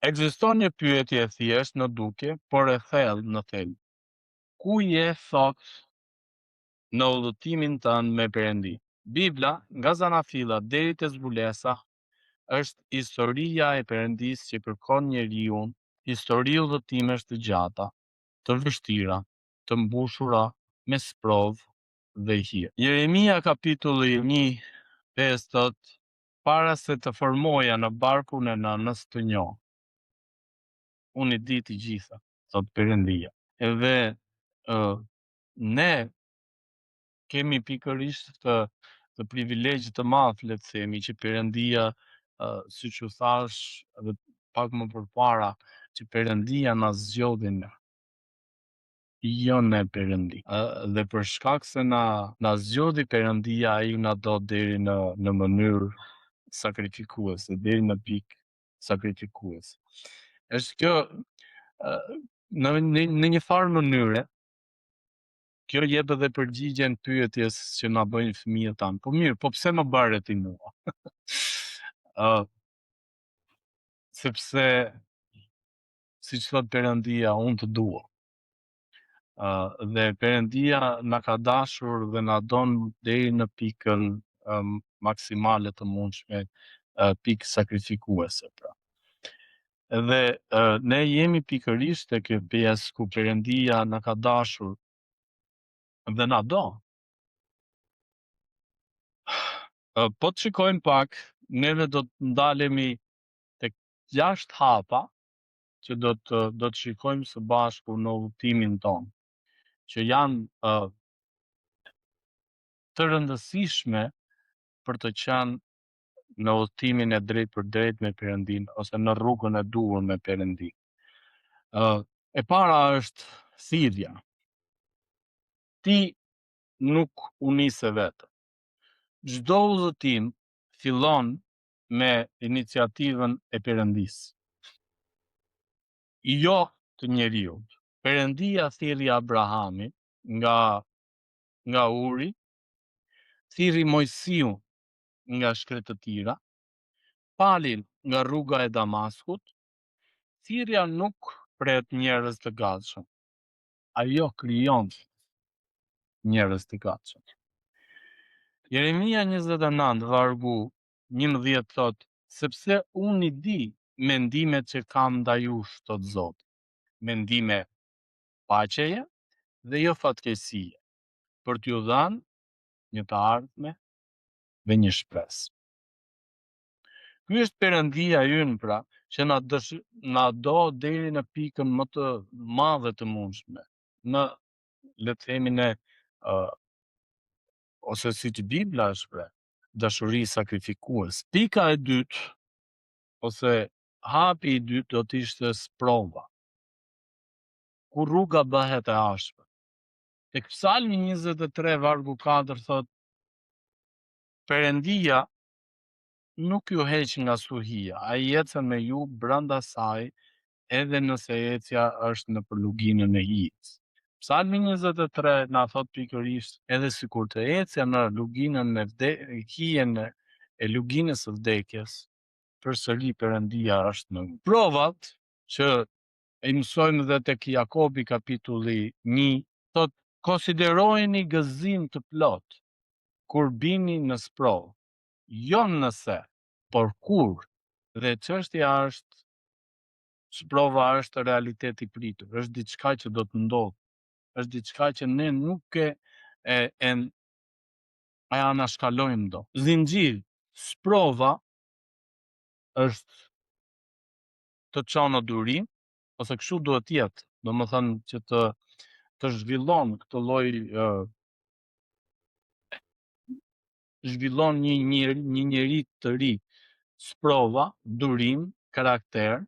Ekziston një pyetje e thjeshtë në dukje, por e thellë në thelb. Ku je thot në udhëtimin tënd me Perëndi? Bibla, nga Zanafilla deri te zbulesa, është historia e Perëndisë që kërkon njeriu, histori udhëtimesh të gjata, të vështira, të mbushura me sprovë dhe hir. Jeremia kapitulli 1:5 thot: para se të formoja në barkun e nënës të njoh. Unë i di të gjitha, thot Perëndia. Edhe ne kemi pikërisht të privilegj të madh, le të themi, që Perëndia, siç u thash edhe pak më përpara, që Perëndia na zgjodhi ne, jo ne Perëndi. Dhe për shkak se na zgjodhi Perëndia, ai na do deri në mënyrë sakrifikuese, deri në pikë sakrifikuese. Është kjo në një farë mënyre, kjo jep edhe përgjigjen pyetjes që na bëjnë fëmijët tanë. Po mirë, po pse më bëre ti mua? Sepse, siç thot Perëndia, unë të dua. Dhe Perëndia na ka dashur dhe na don deri në pikën maksimale të mundshme, pikë sakrifikuese pra. Edhe ne jemi pikërisht te kjo pjesë ku Perëndia na ka dashur dhe na do. Po të shikojmë pak, neve do të ndalemi tek 6 hapa që do të shikojmë së bashku në udhëtimin ton, që janë të rëndësishme për të qenë në udhëtimin e drejt për drejt me Perëndinë, ose në rrugën e duhur me Perëndinë. E para është thirrja. Ti nuk u nise vetë. Çdo udhëtim fillon me iniciativën e Perëndisë, jo të njeriut. Perëndia thirrri Abrahamin nga Uri, thirrri Mojsiun nga shkretëtira, Palin nga rruga e Damaskut. Thirrja nuk pret njerëz të gatshëm, ajo krijon njerëz të gatshëm. Jeremia 29 vargu 11 thot: sepse unë i di mendimet që kam ndaj jush, thot Zoti, mendime paqeje dhe jo fatkeqësie, për t'ju dhënë një të ardhme dhe një shpresë. Ky është Perëndia ynë pra, që na do deri në pikën më të madhe të mundshme, në, le të themi ne, ose siç Bibla e shpreh, dashuri sakrifikues. Pika e dytë, ose hapi i dytë do të ishte sprova, ku rruga bëhet e ashpër. Tek Psalmi 23 vargu 4 thot: Perëndia nuk ju heq nga stuhia, ai ecën me ju brenda saj, edhe nëse ecja është në përluginën e hijës. Psalmi 23 na thot pikërisht, edhe sikur të ecja në luginën e hijen e luginës së vdekjes, përsëri Perëndia është në. Provat që i mësojmë dhe tek Jakobi kapitulli 1 thot: konsiderojeni gëzim të plot kur bini në sprovë, jo nëse, por kur. Dhe çështja është, sprova është realitet i pritur, është diçka që do të ndodhë, është diçka që ne nuk e anashkalojmë do. Zinxhir, sprova është të çon në durim, ose kështu duhet të jetë, domethënë që të zhvillon këtë lloj, zhvillon një njeri të ri, sprova, durim, karakter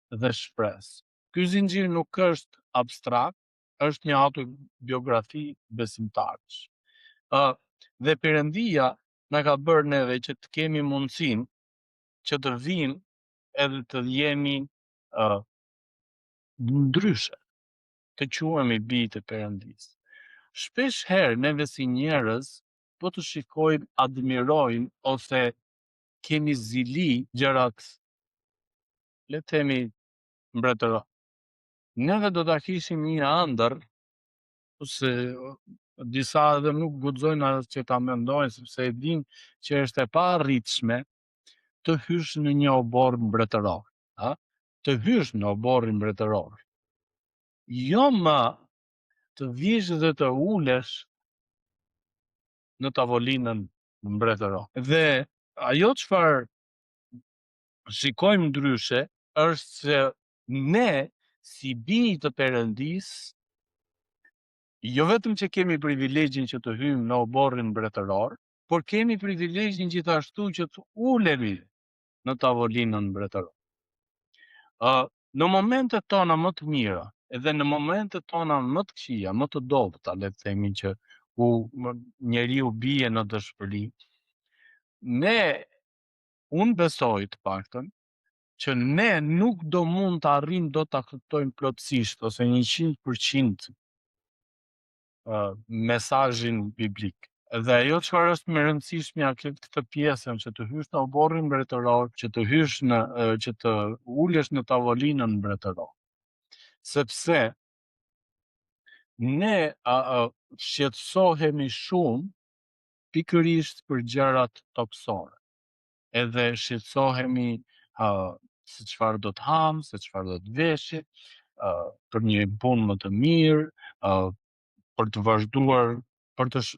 dhe shpresë. Ky zinxhir nuk është abstrakt, është një autobiografi besimtarësh. Dhe Perëndia na ka bërë neve që të kemi mundësinë që të vinë edhe të jemi ndryshe, të quhemi bijë të Perëndisë. Shpesh herë neve si njerëz po të shikojmë, admirojmë ose kemi zili gjërat le të themi mbretëror. Neve do ta kishim një ëndër, ose disa edhe nuk guxojnë as që ta mendojnë sepse e dinë që është e paarritshme të hysh në një obor mbretëror, a? Të hysh në oborrin mbretëror. Jo më të vish dhe të ulesh në tavolinën mbretërore. Dhe ajo çfarë shikojmë ndryshe është se ne si bij të Perëndis, jo vetëm që kemi privilegjin që të hyjmë në oborrin mbretëror, por kemi privilegjin gjithashtu që të ulemi në tavolinën mbretërore. Në momentet tona më të mira, edhe në momentet tona më të këqija, më të dobta, le të themi që njeriu bie në dëshpëri, unë besoj të paktën që ne nuk do mund të arrijmë dot ta kuptojmë plotësisht ose 100% mesazhin biblik. Dhe ajo çfarë është më e rëndësishmja këtë pjesën që të hysh në oborrin mbretëror, që të hysh që të ulesh në tavolinën mbretërore. Sepse ne shqetësohemi shumë pikërisht për gjërat toksore. Edhe shqetësohemi se çfarë do të ham, se çfarë do të veshim, për një punë më të mirë, për të vazhduar,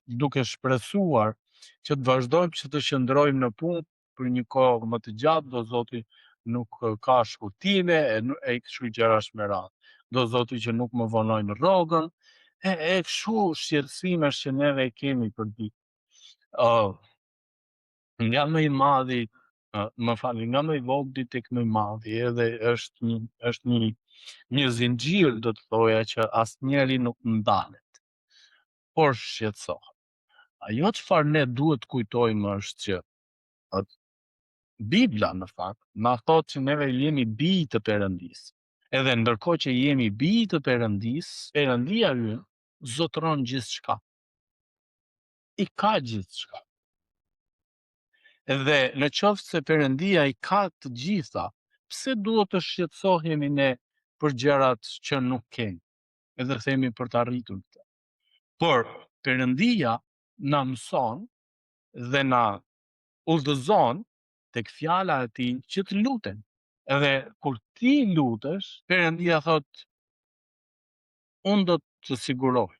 duke shpresuar që të vazhdojmë që të qëndrojmë në punë për një kohë më të gjatë, do Zoti nuk ka shkutime, e kështu gjërash me radhë. Do Zoti që nuk më vonojnë rrogën, e kështu shqetësimesh që neve kemi për ditë. Nga më i madhi, nga më i vogli tek më i madhi, edhe është një zinxhir, do të thoja, që asnjëri nuk ndalet, por shqetësohet. Ajo çfarë ne duhet kujtojmë është që Bibla në fakt na thotë që neve jemi bij të Perëndis. Edhe ndërkohë që jemi bij të Perëndis, Perëndia ynë zotëron gjithçka. I ka gjithçka. Edhe në qoftë se Perëndia i ka të gjitha, pse duhet të shqetësohemi ne për gjërat që nuk kemi, edhe themi për të arritur këtë. Por Perëndia na mëson dhe na udhëzon tek fjala e tij që të lutem. Edhe kur ti lutesh, Perëndia thotë, unë do të siguroj.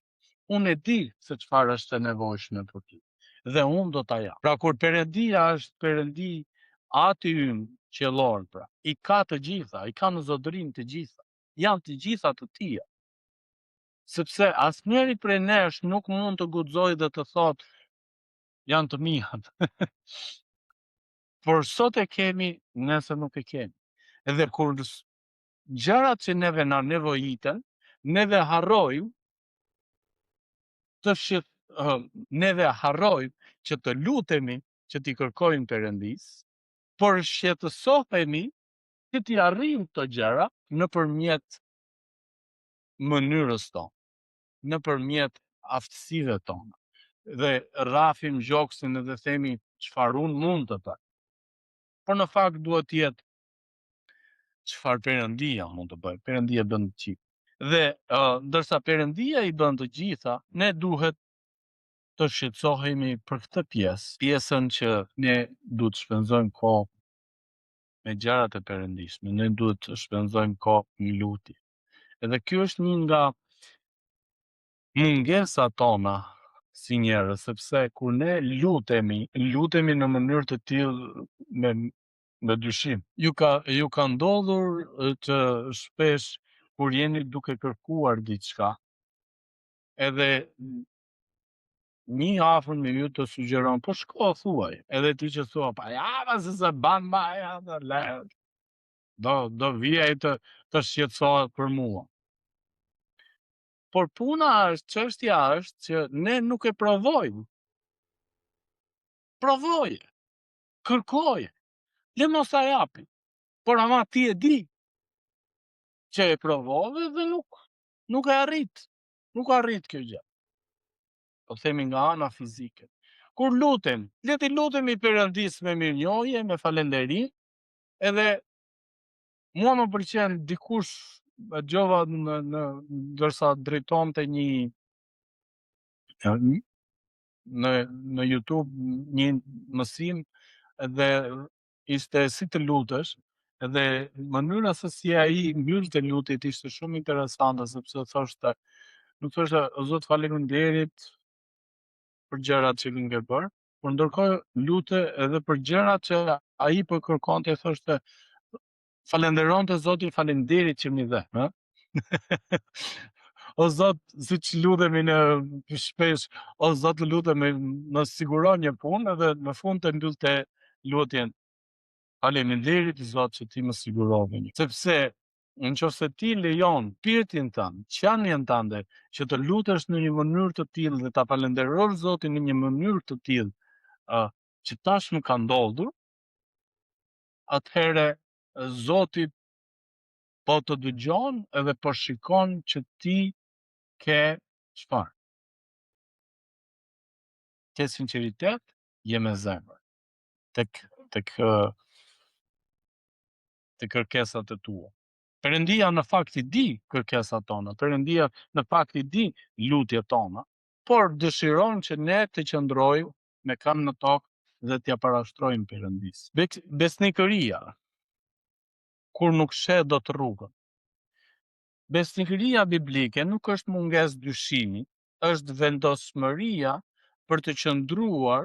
Unë e di se çfarë është e nevojshme për ty. Dhe unë do ta jap. Pra kur Perëndia është Perëndi Ati ynë qiellor, pra, i ka të gjitha, i ka në zotërinë të gjitha, janë të gjitha të tija. Sepse asnjëri prej nesh nuk mund të guxojë dhe të thotë janë të mia. Por sot e kemi, nëse nuk e kemi. Edhe kur gjërat që neve na nevojiten, neve harrojmë që të lutemi, që t'i kërkojmë Perëndis, por shqetësohemi që t'i arrijmë këto gjëra nëpërmjet mënyrës tonë, nëpërmjet aftësive tona. Dhe rrafim gjoksin edhe themi çfarë unë mund të bëj. Por në fakt duhet të jetë çfarë Perëndia mund të bëjë. Perëndia bën të gjithë. Dhe ndërsa Perëndia i bën të gjitha, ne duhet të shqetësohemi për këtë pjesën që ne duhet të shpenzojmë kohë me gjërat e Perëndisë, ne duhet të shpenzojmë kohë në lutje. Edhe ky është një nga mungesat tona si njerëz, sepse kur ne lutemi në mënyrë të tillë me dyshim. Ju ka ndodhur që shpesh kur jeni duke kërkuar diçka, edhe një afër me ju të sugjeron, po shko thuaj, edhe ti që thua, pa ja, se ban ma, ja, do vijaj të shqetësohet për mua. Por çështja është që ne nuk e provojmë. Provoje, kërkoje, le mos ta japi, por ama ti e di që e provove dhe nuk e arrit kjo gjë. Po themi nga ana fizike. Kur lutem, le të lutemi Perëndis me mirënjohje, me falënderi, edhe Mua më pëlqen dikush e dëgjova ndërsa drejtonte në YouTube një mësim dhe ishte si të lutesh dhe mënyra se si ai mbyllte lutjet ishte shumë interesante sepse thoshte, nuk thoshte o Zot faleminderit për gjërat që më ke bërë, por ndërkohë lute edhe për gjërat që ai po kërkonte, thoshte falenderonte Zotin, faleminderit që më i dhe, ëh. O Zot, siç lutemi në shpesh, o Zot lutemi më siguron një punë edhe në fund të mbyllte lutjen. Faleminderit Zot që ti më sigurove një. Sepse nëse ti lejon shpirtin tënd, qenien tënde që të lutesh në një mënyrë të tillë dhe ta falenderosh Zotin në një mënyrë të tillë, që tashmë ka ndodhur, atëherë Zoti po të dëgjon edhe po shikon që ti ke çfarë? Ke sinqeritet, je me zemër tek kërkesat e tua. Perëndia në fakt i di kërkesat tona, Perëndia në fakt i di lutjet tona, por dëshiron që ne të qëndrojmë me këmbë në tokë dhe t'ja parashtrojmë Perëndisë. Besnikëria, kur nuk sheh dot rrugën. Besnikëria biblike nuk është mungesë dyshimi, është vendosmëria për të qëndruar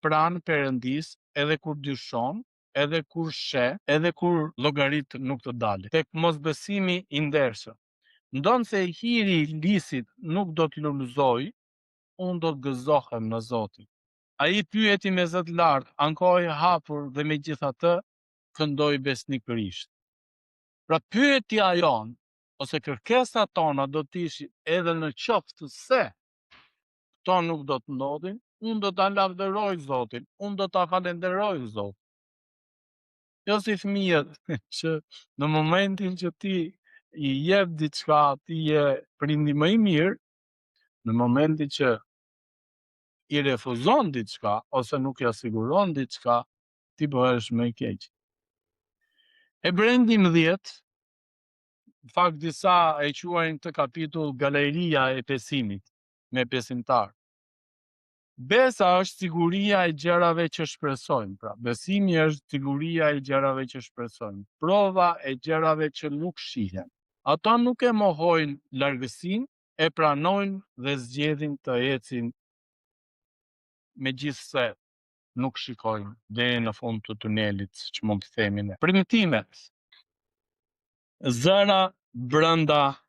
pranë Perëndisë edhe kur dyshon, edhe kur sheh, edhe kur llogarit nuk të dalin. Tek mosbesimi i ndershëm. Ndonse hiri i lisit nuk do të lulëzoj, unë do të gëzohem në Zotin. Ai pyeti me zë të lartë, ankoi hapur dhe megjithatë këndoi besnikërisht. Pra pyetja jon ose kërkesat tona do të ishin edhe në qoftë se këto nuk do të ndodhin, unë do ta lavdëroj Zotin, unë do ta falenderoj Zotin. Jo si fëmijët që në momentin që ti i jep diçka, ti je prindi më i mirë, në momentin që i refuzon diçka ose nuk ja siguron diçka, ti bëhesh më i keq. Hebrenë 11, në fakt disa e quajnë këtë kapitull galeria e besimit me besimtar. Besa është siguria e gjërave që shpresojmë, pra besimi është siguria e gjërave që shpresojmë, prova e gjërave që nuk shihen. Ata nuk e mohojnë largësinë, e pranojnë dhe zgjedhin të ecin megjithse nuk shikojnë deri në fund të tunelit, që mund të themi ne. Premtimet. Zëra brenda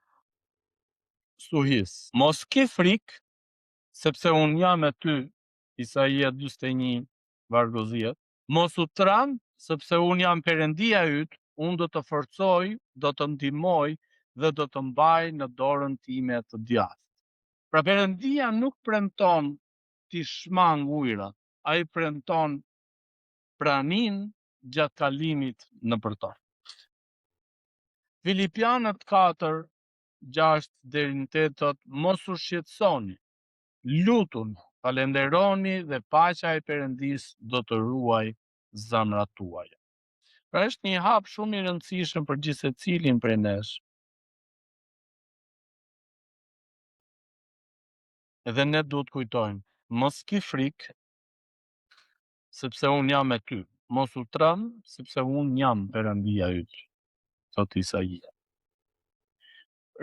stuhis. Mos ke frikë, sepse unë jam me ty, Isaia 41, vargu 10. Mos u tram, sepse unë jam Perëndia yt, unë do të forcoj, do të ndihmoj dhe do të mbaj në dorën time të djathtë. Pra Perëndia nuk premton ti shmang ujërat, ai premton pranin gjatë kalimit nëpër to. Filipianët 4, 6 deri në 8 thot, mos u shqetësoni, lutuni, falenderoni dhe paqja e Perëndisë do të ruaj zemrat tuaja. Pra është një hap shumë i rëndësishëm për gjithë secilin prej nesh. Edhe ne duhet kujtojmë, mos ki frikë, sepse unë jam me ty. Mos u tram, sepse unë jam Perëndia yt, thot Isaia.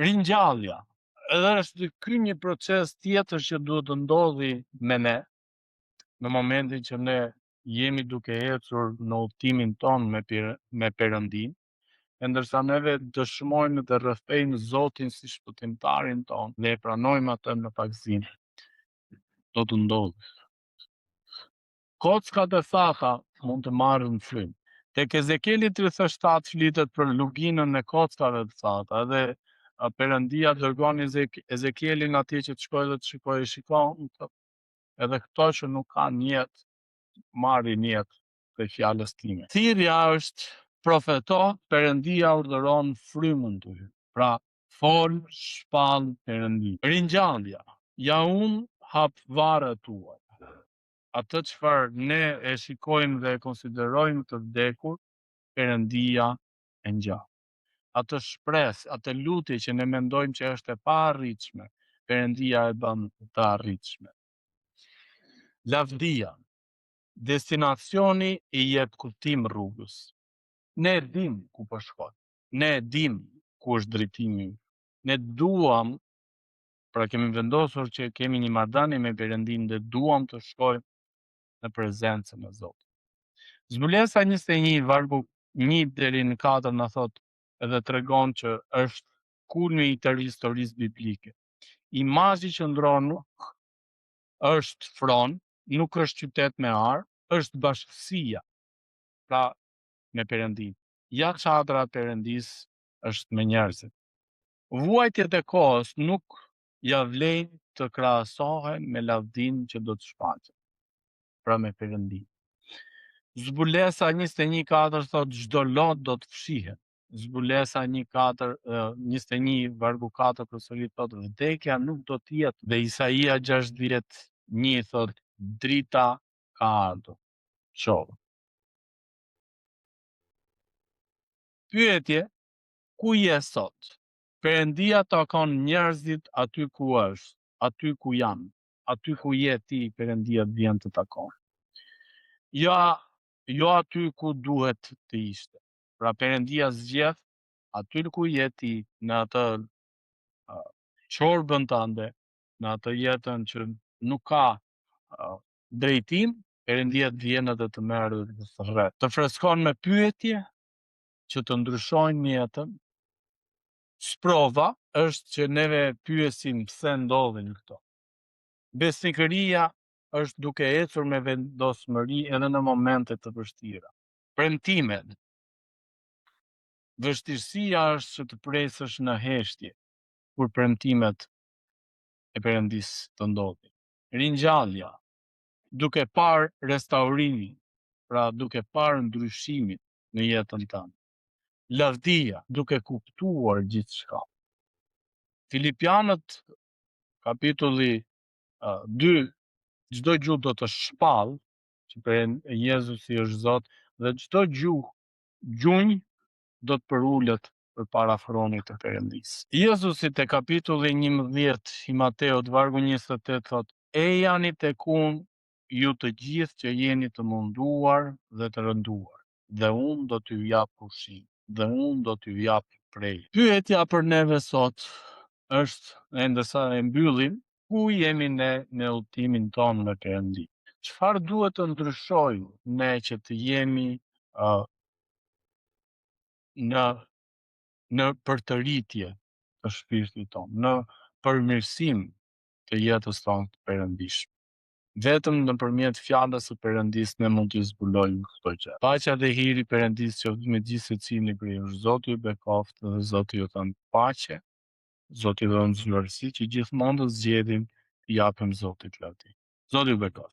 Ringjallja. Edhe është ky një proces tjetër që duhet të ndodhi me ne, në momentin që ne jemi duke ecur në udhëtimin ton me Perëndin, e ndërsa neve dëshmojmë dhe rrëfejmë Zotin si shpëtimtarin ton dhe e pranojmë atë në pagësinë, do të ndodhë. Kockat e thata mund të marrin frym. Tek Ezekieli 37 flitet për luginën e kockave të thata, edhe Perëndia dërgon Ezekielin atje që të shkojë dhe të shikojë, shikon, edhe këto që nuk kanë jetë, marrin jetë prej fjalës time. Thirrja është profeto, Perëndia urdhëron frymën ty. Pra, fol, shpall Perëndin. Ringjallja. Ja unë hap varret tuaja. Atë çfarë ne e shikojmë dhe e konsiderojmë të vdekur, Perëndia e ngjan. atë shpresë, atë lutje që ne mendojmë që është e paarritshme, Perëndia e bën të arritshme. Lavdia, destinacioni i jep kuptim rrugës. Ne e dim ku po shkojmë. Ne e dim ku është drejtimi. Ne duam, pra kemi vendosur që kemi një marrëdhënie me Perëndin dhe duam të shkojmë në prezencën e Zotit. Zbulesa 21 vargu 1 deri në 4 na thot edhe tregon që është kulmi i tërë historisë biblike. Imazhi që ndron nuk është fron, nuk është qytet me ar, është bashkësia, pra me Perëndin. Ja çadra e Perëndis është me njerëzit. Vuajtjet e kohës nuk ja vlen të krahasohen me lavdinë që do të shfaqet, pra me Perëndin. Zbulesa 21:4 thot çdo lot do të fshihet. Zbulesa 21 vargu 4 përsëri thot vdekja nuk do të jetë dhe Isaia 60:1 thot drita ka ardhur. Qoftë. Pyetje, ku je sot? Perëndia takon njerëzit aty ku është, aty ku janë, aty ku je ti, Perëndia vjen të takon. Jo aty ku duhet të ishte. Pra Perëndia zgjedh aty ku je ti, në atë çorbën tënde, në atë jetën që nuk ka drejtim, Perëndia të vjen edhe të merë dhe të rreth. Të freskon me pyetje që të ndryshojnë jetën. Sprova është që neve pyesim pse ndodhin këto. Besnikëria është duke ecur me vendosmëri edhe në momente të vështira. Premtimet. Vështirësia është që të presësh në heshtje kur premtimet e Perëndis të ndodhin. Ringjallja, duke parë restaurimin, pra duke parë ndryshimin në jetën tënde. Lavdia, duke kuptuar gjithçka. Filipianët kapitulli 2, çdo gjuhë do të shpall që Jezusi është Zot dhe çdo gjunjë do të përulet përpara thronit të Perëndisë. Jezusi te kapitulli 11 i Mateut vargu 28 thot: "Ejani tek unë ju të gjithë që jeni të munduar dhe të rënduar, dhe unë do t'ju jap pushim, dhe unë do t'ju jap prej." Pyetja për neve sot është, ndërsa e mbyllim, ku jemi ne në udhtimin tonë me Perëndin? Çfarë duhet të ndryshojmë ne që të jemi në përtëritje të shpirtit tonë, në përmirësim të jetës tonë të perëndishme? Vetëm nëpërmjet fjalës së Perëndis ne mund të zbulojmë këto gjë. Paqja dhe hiri i Perëndis qoftë me gjithë secilin prej jush. Zoti ju bekoft dhe Zoti ju dhënë paqe. Zoti ju dhënë zgjuarësi që gjithmonë të zgjedhim të japim Zotit lavdi. Zoti ju bekoft.